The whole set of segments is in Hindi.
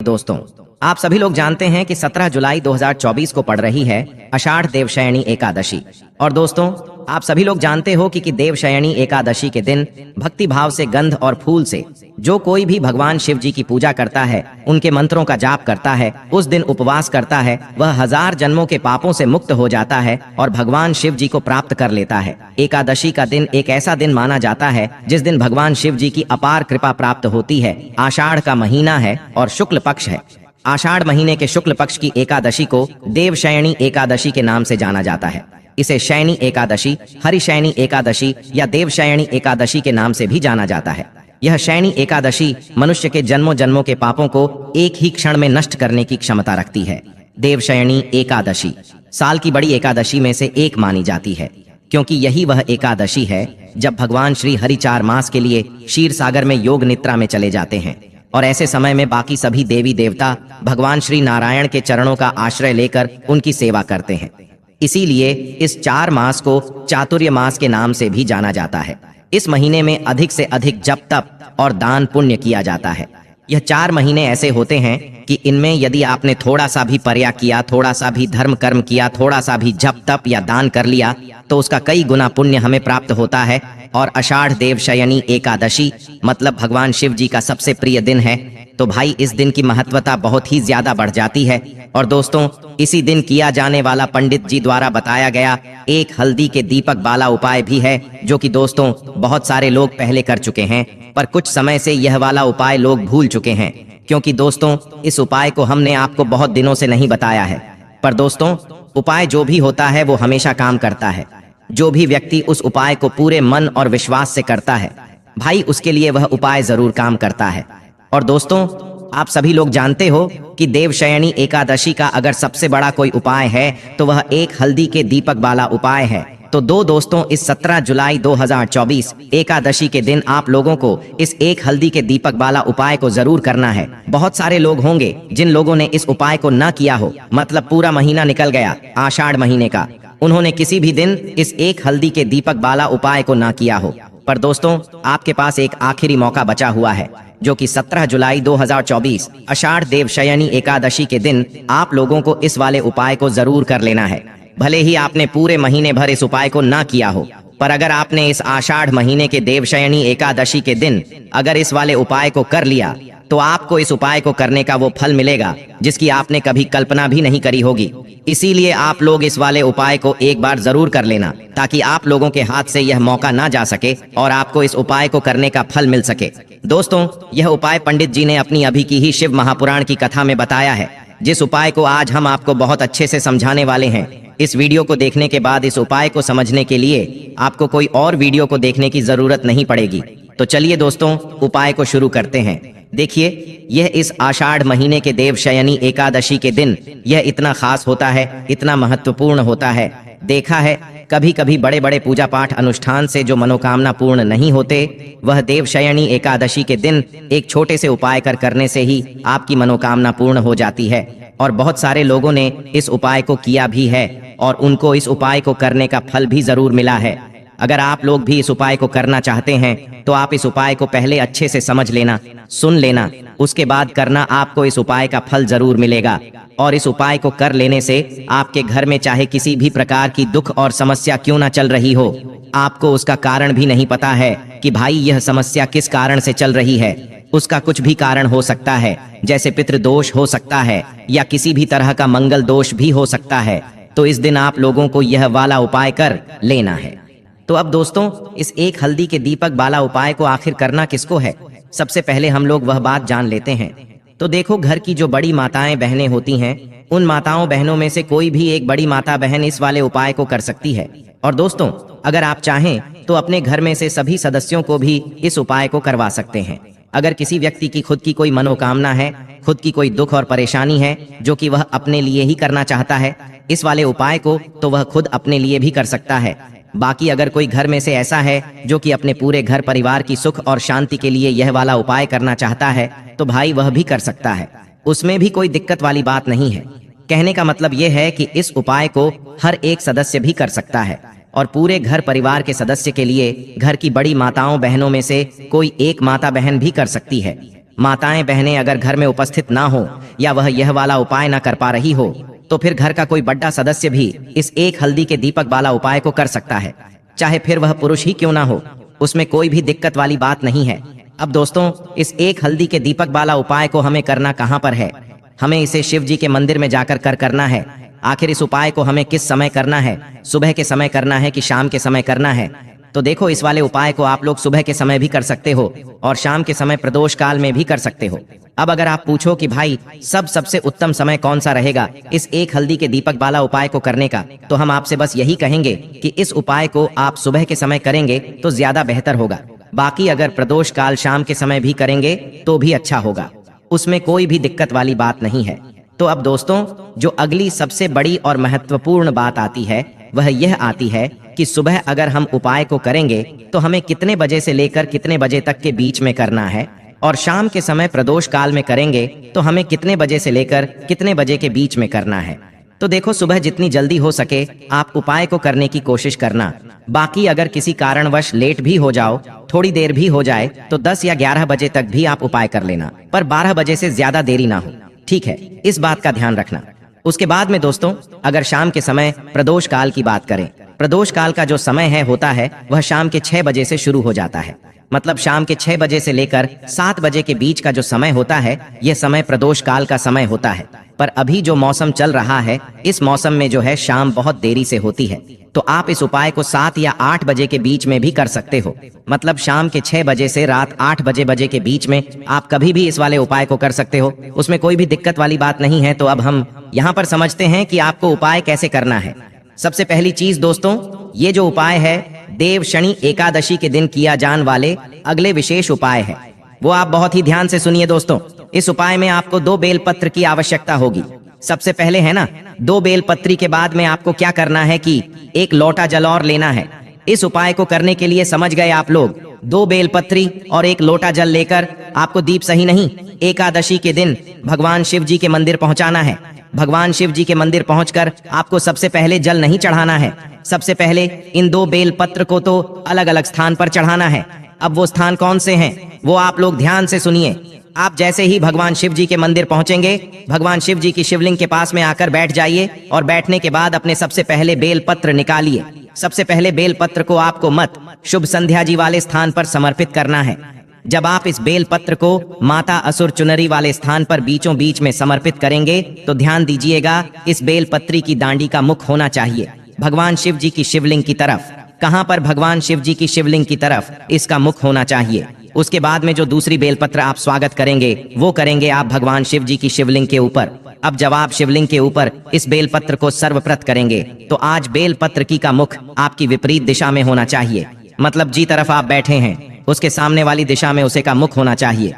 दोस्तों, आप सभी लोग जानते हैं कि 17 जुलाई 2024 को पड़ रही है आषाढ़ देवशयनी एकादशी। और दोस्तों, आप सभी लोग जानते हो कि देवशयनी एकादशी के दिन भक्ति भाव से गंध और फूल से जो कोई भी भगवान शिव जी की पूजा करता है, उनके मंत्रों का जाप करता है, उस दिन उपवास करता है, वह 1000 जन्मों के पापों से मुक्त हो जाता है और भगवान शिव जी को प्राप्त कर लेता है। एकादशी का दिन एक ऐसा दिन माना जाता है जिस दिन भगवान शिव जी की अपार कृपा प्राप्त होती है। आषाढ़ का महीना है और शुक्ल पक्ष है। आषाढ़ महीने के शुक्ल पक्ष की एकादशी को देवशयनी एकादशी के नाम से जाना जाता है। इसे शयनी एकादशी, हरिशयनी एकादशी या देवशयनी एकादशी के नाम से भी जाना जाता है। यह शयनी एकादशी मनुष्य के जन्मों जन्मों के पापों को एक ही क्षण में नष्ट करने की क्षमता रखती है। देवशयनी एकादशी साल की बड़ी एकादशी में से एक मानी जाती है, क्योंकि यही वह एकादशी है जब भगवान श्री हरि 4 मास के लिए क्षीर सागर में योग निद्रा में चले जाते हैं और ऐसे समय में बाकी सभी देवी देवता भगवान श्री नारायण के चरणों का आश्रय लेकर उनकी सेवा करते हैं। इसीलिए इस 4 मास को चातुर्य मास के नाम से भी जाना जाता है। इस महीने में अधिक से अधिक जप तप और दान पुण्य किया जाता है। यह 4 महीने ऐसे होते हैं कि इनमें यदि आपने थोड़ा सा भी पर्याय किया, थोड़ा सा भी धर्म कर्म किया, थोड़ा सा भी जप तप या दान कर लिया, तो उसका कई गुना पुण्य हमें प्राप्त होता है। और आषाढ़ देवशयनी एकादशी मतलब भगवान शिव जी का सबसे प्रिय दिन है, तो भाई इस दिन की महत्वता बहुत ही ज्यादा बढ़ जाती है। और दोस्तों, इसी दिन किया जाने वाला पंडित जी द्वारा बताया गया एक हल्दी के दीपक वाला उपाय भी है, जो कि दोस्तों बहुत सारे लोग पहले कर चुके हैं, पर कुछ समय से यह वाला उपाय लोग भूल चुके हैं, क्योंकि दोस्तों इस उपाय को हमने आपको बहुत दिनों से नहीं बताया है। पर दोस्तों, उपाय जो भी होता है वो हमेशा काम करता है। जो भी व्यक्ति उस उपाय को पूरे मन और विश्वास से करता है, भाई उसके लिए वह उपाय जरूर काम करता है। और दोस्तों, आप सभी लोग जानते हो कि देवशयनी एकादशी का अगर सबसे बड़ा कोई उपाय है तो वह एक हल्दी के दीपक वाला उपाय है। तो दोस्तों, इस 17 जुलाई 2024 एकादशी के दिन आप लोगों को इस एक हल्दी के दीपक वाला उपाय को जरूर करना है। बहुत सारे लोग होंगे जिन लोगों ने इस उपाय को ना किया हो, मतलब पूरा महीना निकल गया आषाढ़ महीने का, उन्होंने किसी भी दिन इस एक हल्दी के दीपक वाला उपाय को ना किया हो। पर दोस्तों, आपके पास एक आखिरी मौका बचा हुआ है, जो कि 17 जुलाई 2024 आषाढ़ देवशयनी एकादशी के दिन आप लोगों को इस वाले उपाय को जरूर कर लेना है। भले ही आपने पूरे महीने भर इस उपाय को ना किया हो, पर अगर आपने इस आषाढ़ महीने के देवशयनी एकादशी के दिन अगर इस वाले उपाय को कर लिया, तो आपको इस उपाय को करने का वो फल मिलेगा जिसकी आपने कभी कल्पना भी नहीं करी होगी। इसीलिए आप लोग इस वाले उपाय को एक बार जरूर कर लेना, ताकि आप लोगों के हाथ से यह मौका ना जा सके और आपको इस उपाय को करने का फल मिल सके। दोस्तों, यह उपाय पंडित जी ने अपनी अभी की ही शिव महापुराण की कथा में बताया है, जिस उपाय को आज हम आपको बहुत अच्छे से समझाने वाले हैं। इस वीडियो को देखने के बाद इस उपाय को समझने के लिए आपको कोई और वीडियो को देखने की जरूरत नहीं पड़ेगी। तो चलिए दोस्तों, उपाय को शुरू करते हैं। देखिए, यह इस आषाढ़ महीने के देवशयनी एकादशी के दिन यह इतना खास होता है, इतना महत्वपूर्ण होता है। देखा है, कभी कभी बड़े बड़े पूजा पाठ अनुष्ठान से जो मनोकामना पूर्ण नहीं होते, वह देवशयनी एकादशी के दिन एक छोटे से उपाय करने से ही आपकी मनोकामना पूर्ण हो जाती है। और बहुत सारे लोगों ने इस उपाय को किया भी है और उनको इस उपाय को करने का फल भी जरूर मिला है। अगर आप लोग भी इस उपाय को करना चाहते हैं तो आप इस उपाय को पहले अच्छे से समझ लेना, सुन लेना, उसके बाद करना, आपको इस उपाय का फल जरूर मिलेगा। और इस उपाय को कर लेने से आपके घर में चाहे किसी भी प्रकार की दुख और समस्या क्यों ना चल रही हो, आपको उसका कारण भी नहीं पता है कि भाई यह समस्या किस कारण से चल रही है। उसका कुछ भी कारण हो सकता है, जैसे पितृदोष हो सकता है या किसी भी तरह का मंगल दोष भी हो सकता है। तो इस दिन आप लोगों को यह वाला उपाय कर लेना है। तो अब दोस्तों, इस एक हल्दी के दीपक वाला उपाय को आखिर करना किसको है, सबसे पहले हम लोग वह बात जान लेते हैं। तो देखो, घर की जो बड़ी माताएं बहनें होती हैं, उन माताओं बहनों में से कोई भी एक बड़ी माता बहन इस वाले उपाय को कर सकती है। और दोस्तों, अगर आप चाहें तो अपने घर में से सभी सदस्यों को भी इस उपाय को करवा सकते हैं। अगर किसी व्यक्ति की खुद की कोई मनोकामना है, खुद की कोई दुख और परेशानी है जो कि वह अपने लिए ही करना चाहता है इस वाले उपाय को, तो वह खुद अपने लिए भी कर सकता है। बाकी अगर कोई घर में से ऐसा है जो कि अपने पूरे घर परिवार की सुख और शांति के लिए यह वाला उपाय करना चाहता है, तो भाई वह भी कर सकता है, उसमें भी कोई दिक्कत वाली बात नहीं है। कहने का मतलब यह है कि इस उपाय को हर एक सदस्य भी कर सकता है और पूरे घर परिवार के सदस्य के लिए घर की बड़ी माताओं बहनों में से कोई एक माता बहन भी कर सकती है। माताएं बहनें अगर घर में उपस्थित ना हो या वह यह वाला उपाय ना कर पा रही हो तो फिर घर का कोई बड़ा सदस्य भी इस एक हल्दी के दीपक वाला उपाय को कर सकता है, चाहे फिर वह पुरुष ही क्यों ना हो। उसमें कोई भी दिक्कत वाली बात नहीं है। अब दोस्तों, इस एक हल्दी के दीपक वाला उपाय को हमें करना कहाँ पर है? हमें इसे शिव जी के मंदिर में जाकर करना है। आखिर इस उपाय को हमें किस समय करना है? सुबह के समय करना है कि शाम के समय करना है? तो देखो, इस वाले उपाय को आप लोग सुबह के समय भी कर सकते हो और शाम के समय प्रदोष काल में भी कर सकते हो। अब अगर आप पूछो कि भाई सबसे उत्तम समय कौन सा रहेगा इस एक हल्दी के दीपक वाला उपाय को करने का, तो हम आपसे बस यही कहेंगे कि इस उपाय को आप सुबह के समय करेंगे तो ज्यादा बेहतर होगा। बाकी अगर प्रदोष काल शाम के समय भी करेंगे तो भी अच्छा होगा, उसमें कोई भी दिक्कत वाली बात नहीं है। तो अब दोस्तों, जो अगली सबसे बड़ी और महत्वपूर्ण बात आती है वह यह आती है कि सुबह अगर हम उपाय को करेंगे तो हमें कितने बजे से लेकर कितने बजे तक के बीच में करना है, और शाम के समय प्रदोष काल में करेंगे तो हमें कितने बजे से लेकर कितने बजे के बीच में करना है। तो देखो, सुबह जितनी जल्दी हो सके आप उपाय को करने की कोशिश करना। बाकी अगर किसी कारणवश लेट भी हो जाओ, थोड़ी देर भी हो जाए, तो 10 या 11 बजे तक भी आप उपाय कर लेना, पर 12 बजे से ज्यादा देरी ना हो, ठीक है? इस बात का ध्यान रखना। उसके बाद में दोस्तों, अगर शाम के समय प्रदोष काल की बात करें, प्रदोष काल का जो समय होता है वह शाम के 6 बजे से शुरू हो जाता है। मतलब शाम के 6 बजे से लेकर 7 बजे के बीच का जो समय होता है यह समय प्रदोष काल का समय होता है। पर अभी जो मौसम चल रहा है, इस मौसम में जो है शाम बहुत देरी से होती है, तो आप इस उपाय को 7 या 8 बजे के बीच में भी कर सकते हो। मतलब शाम के 6 बजे से रात 8 बजे के बीच में आप कभी भी इस वाले उपाय को कर सकते हो, उसमें कोई भी दिक्कत वाली बात नहीं है। तो अब हम यहाँ पर समझते हैं कि आपको उपाय कैसे करना है। सबसे पहली चीज दोस्तों, ये जो उपाय है देव शनि एकादशी के दिन किया जाने वाले अगले विशेष उपाय है, वो आप बहुत ही ध्यान से सुनिए दोस्तों। इस उपाय में आपको 2 बेलपत्र की आवश्यकता होगी। सबसे पहले है ना, 2 बेलपत्री के बाद में आपको क्या करना है कि 1 लोटा जल और लेना है। इस उपाय को करने के लिए समझ गए आप लोग, 2 बेलपत्री और 1 लोटा जल लेकर आपको दीप सही नहीं, एकादशी के दिन भगवान शिव जी के मंदिर पहुंचाना है। भगवान शिव जी के मंदिर पहुंचकर आपको सबसे पहले जल नहीं चढ़ाना है, सबसे पहले इन 2 बेलपत्र को तो अलग अलग स्थान पर चढ़ाना है। अब वो स्थान कौन से हैं वो आप लोग ध्यान से सुनिए। आप जैसे ही भगवान शिव जी के मंदिर पहुंचेंगे, भगवान शिव जी की शिवलिंग के पास में आकर बैठ जाइए और बैठने के बाद अपने सबसे पहले बेलपत्र निकालिए। सबसे पहले बेलपत्र को आपको मत शुभ संध्या जी वाले स्थान पर समर्पित करना है। जब आप इस बेलपत्र को माता असुर चुनरी वाले स्थान पर बीचों बीच में समर्पित करेंगे तो ध्यान दीजिएगा, इस बेलपत्री की दांडी का मुख होना चाहिए भगवान शिव जी की शिवलिंग की तरफ। कहां पर? भगवान शिव जी की शिवलिंग की तरफ इसका मुख होना चाहिए। उसके बाद में जो दूसरी बेलपत्र आप स्वागत करेंगे वो करेंगे आप भगवान शिव जी की शिवलिंग के ऊपर। अब जब आप शिवलिंग के ऊपर इस बेलपत्र को सर्वप्रत करेंगे तो आज बेलपत्र की का मुख आपकी विपरीत दिशा में होना चाहिए। मतलब जी तरफ आप बैठे हैं उसके सामने वाली दिशा में उसे का मुख होना चाहिए।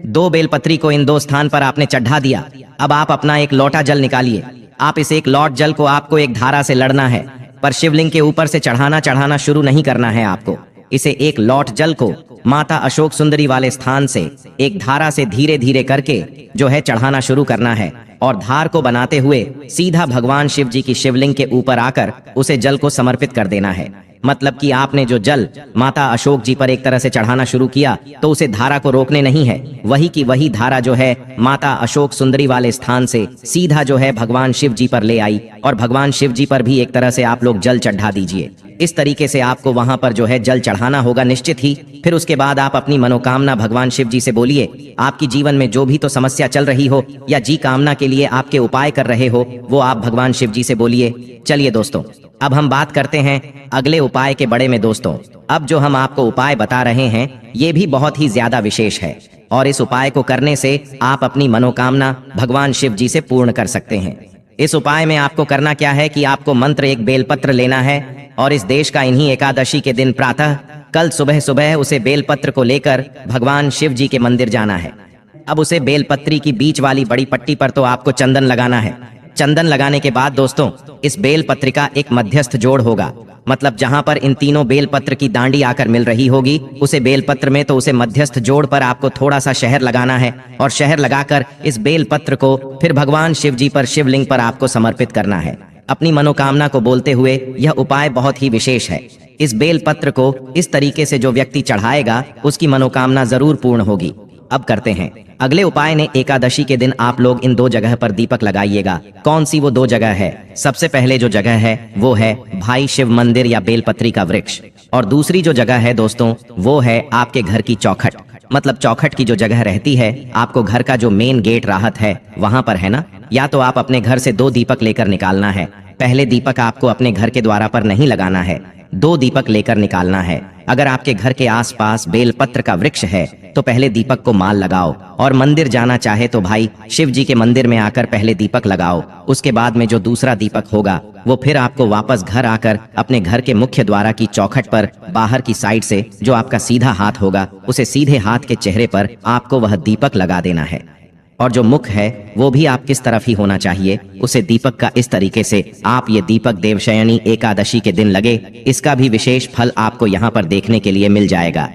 2 बेलपत्री को इन 2 स्थान पर आपने चढ़ा दिया। अब आप अपना 1 लोटा जल निकालिए। आप इस 1 लोट जल को आपको एक धारा से लड़ना है, पर शिवलिंग के ऊपर से चढ़ाना शुरू नहीं करना है आपको। इसे 1 लोट जल को माता अशोक सुंदरी वाले स्थान से एक धारा से धीरे धीरे करके जो है चढ़ाना शुरू करना है, और धार को बनाते हुए सीधा भगवान शिव जी की शिवलिंग के ऊपर आकर उसे जल को समर्पित कर देना है। मतलब कि आपने जो जल माता अशोक जी पर एक तरह से चढ़ाना शुरू किया तो उसे धारा को रोकने नहीं है, वही की वही धारा जो है माता अशोक सुंदरी वाले स्थान से सीधा जो है भगवान शिव जी पर ले आई, और भगवान शिव जी पर भी एक तरह से आप लोग जल चढ़ा दीजिए। इस तरीके से आपको वहां पर जो है जल चढ़ाना होगा निश्चित ही। फिर उसके बाद आप अपनी मनोकामना भगवान शिव जी से बोलिए। आपकी जीवन में जो भी तो समस्या चल रही हो या जी कामना के लिए आपके उपाय कर रहे हो वो आप भगवान शिव जी से बोलिए। चलिए दोस्तों, अब हम बात करते हैं अगले उपाय के बड़े में दोस्तों। अब जो हम आपको उपाय बता रहे हैं ये भी बहुत ही ज्यादा विशेष है, और इस उपाय को करने से आप अपनी मनोकामना भगवान शिव जी से पूर्ण कर सकते हैं। इस उपाय में आपको करना क्या है कि आपको मंत्र 1 बेलपत्र लेना है, और इस देश का इन्हीं एकादशी के दिन प्रातः कल सुबह सुबह उसे बेलपत्र को लेकर भगवान शिव जी के मंदिर जाना है। अब उसे बेलपत्री की बीच वाली बड़ी पट्टी पर तो आपको चंदन लगाना है। चंदन लगाने के बाद दोस्तों इस बेलपत्र का एक मध्यस्थ जोड़ होगा, मतलब जहां पर इन तीनों बेलपत्र की दांडी आकर मिल रही होगी उसे बेलपत्र में, तो उसे मध्यस्थ जोड़ पर आपको थोड़ा सा शहद लगाना है, और शहद लगाकर इस बेलपत्र को फिर भगवान शिव जी पर शिवलिंग पर आपको समर्पित करना है अपनी मनोकामना को बोलते हुए। यह उपाय बहुत ही विशेष है। इस बेलपत्र को इस तरीके से जो व्यक्ति चढ़ाएगा उसकी मनोकामना जरूर पूर्ण होगी। अब करते हैं अगले उपाय ने एकादशी के दिन आप लोग इन 2 जगह पर दीपक लगाइएगा। कौन सी वो 2 जगह है? सबसे पहले जो जगह है वो है भाई शिव मंदिर या बेलपत्री का वृक्ष, और दूसरी जो जगह है दोस्तों वो है आपके घर की चौखट। मतलब चौखट की जो जगह रहती है, आपको घर का जो मेन गेट राहत है वहां पर, है ना। या तो आप अपने घर से 2 दीपक लेकर निकालना है। पहले दीपक आपको अपने घर के द्वारा पर नहीं लगाना है, 2 दीपक लेकर निकालना है। अगर आपके घर के आसपास बेलपत्र का वृक्ष है तो पहले दीपक को माल लगाओ, और मंदिर जाना चाहे तो भाई शिव जी के मंदिर में आकर पहले दीपक लगाओ। उसके बाद में जो दूसरा दीपक होगा वो फिर आपको वापस घर आकर अपने घर के मुख्य द्वारा की चौखट पर बाहर की साइड से जो आपका सीधा हाथ होगा उसे सीधे हाथ के चेहरे पर आपको वह दीपक लगा देना है। और जो मुख है वो भी आप किस तरफ ही होना चाहिए, उसे दीपक का इस तरीके से आप ये दीपक देवशयनी एकादशी के दिन लगे, इसका भी विशेष फल आपको यहाँ पर देखने के लिए मिल जाएगा।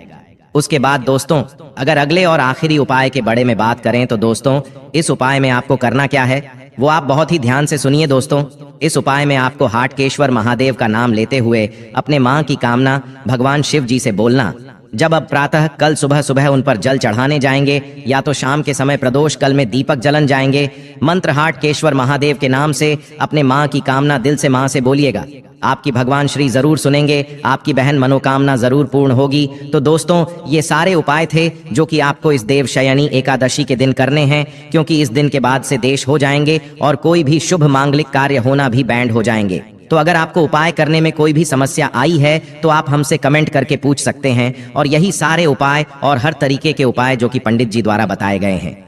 उसके बाद दोस्तों अगर अगले और आखिरी उपाय के बारे में बात करें तो दोस्तों इस उपाय में आपको करना क्या है वो आप बहुत ही ध्यान से सुनिए दोस्तों। इस उपाय में आपको हाटकेश्वर महादेव का नाम लेते हुए अपने माँ की कामना भगवान शिव जी से बोलना। जब अब प्रातः कल सुबह सुबह उन पर जल चढ़ाने जाएंगे या तो शाम के समय प्रदोष कल में दीपक जलन जाएंगे, मंत्र हाटकेश्वर महादेव के नाम से अपने माँ की कामना दिल से माँ से बोलिएगा। आपकी भगवान श्री जरूर सुनेंगे, आपकी बहन मनोकामना जरूर पूर्ण होगी। तो दोस्तों ये सारे उपाय थे जो कि आपको इस देवशयनी एकादशी के दिन करने हैं, क्योंकि इस दिन के बाद से देश हो जाएंगे और कोई भी शुभ मांगलिक कार्य होना भी बैंड हो जाएंगे। तो अगर आपको उपाय करने में कोई भी समस्या आई है तो आप हमसे कमेंट करके पूछ सकते हैं, और यही सारे उपाय और हर तरीके के उपाय जो कि पंडित जी द्वारा बताए गए हैं